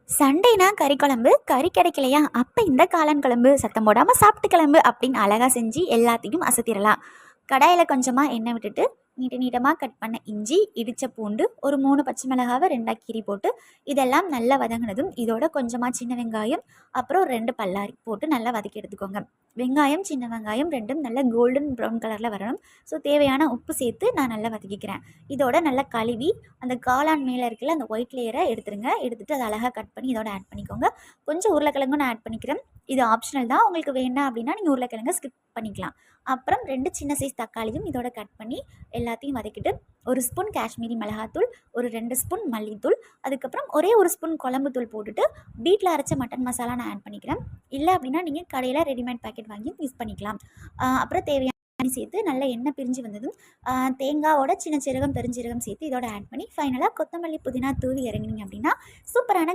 சண்டேனா கறி குழம்பு, கறி கிடைக்கலையா அப்போ இந்த காளான் குழம்பு சத்தம் போடாமல் சாப்பிட்டு கிளம்பு அப்படின்னு அழகாக செஞ்சு எல்லாத்தையும் அசத்திடலாம். கடாயில் கொஞ்சமாக எண்ணெய் விட்டுட்டு நீட்டமாக கட் பண்ண இஞ்சி, இடித்த பூண்டு, ஒரு 3 பச்சை மிளகாவை 2ஆக கீறி போட்டு இதெல்லாம் நல்லா வதங்கினதும் இதோட கொஞ்சமாக சின்ன வெங்காயம், அப்புறம் 2 பல்லாரி போட்டு நல்லா வதக்கி எடுத்துக்கோங்க. வெங்காயம், சின்ன வெங்காயம் ரெண்டும் நல்லா கோல்டன் ப்ரௌன் கலரில் வரணும். ஸோ தேவையான உப்பு சேர்த்து நான் நல்லா வதக்கிக்கிறேன். இதோட நல்லா கழுவி அந்த காளான் மேலே இருக்குல்ல அந்த ஒயிட் லேயரை எடுத்துருங்க. எடுத்துகிட்டு அதை அழகாக கட் பண்ணி இதோட ஆட் பண்ணிக்கோங்க. கொஞ்சம் உருளைக்கிழங்கும் நான் ஆட் பண்ணிக்கிறேன். இது ஆப்ஷனல் தான். உங்களுக்கு வேண்டாம் அப்படின்னா நீங்கள் உருளைக்கிழங்க ஸ்கிப் பண்ணிக்கலாம். அப்புறம் 2 சின்ன சைஸ் தக்காளியும் இதோட கட் பண்ணி எல்லாத்தையும் வதக்கிட்டு 1 ஸ்பூன் காஷ்மீரி மிளகாத்தூள், ஒரு 2 ஸ்பூன் மல்லித்தூள், அதுக்கப்புறம் ஒரே 1 ஸ்பூன் குழம்பு தூள் போட்டுட்டு வீட்டில் அரைச்ச மட்டன் மசாலா நான் ஆட் பண்ணிக்கிறேன். இல்லை அப்படின்னா நீங்கள் கடையில் ரெடிமேட் பேக்கெட் வாங்கி யூஸ் பண்ணிக்கலாம். அப்புறம் தேவையான சேர்த்து நல்லா எண்ணெய் பிரிஞ்சு வந்ததும் தேங்காவோட சின்ன சீரகம், பெருஞ்சீரகம் சேர்த்து இதோட ஆட் பண்ணி ஃபைனலாக கொத்தமல்லி புதினா தூவி இறங்கினீங்க அப்படின்னா சூப்பரான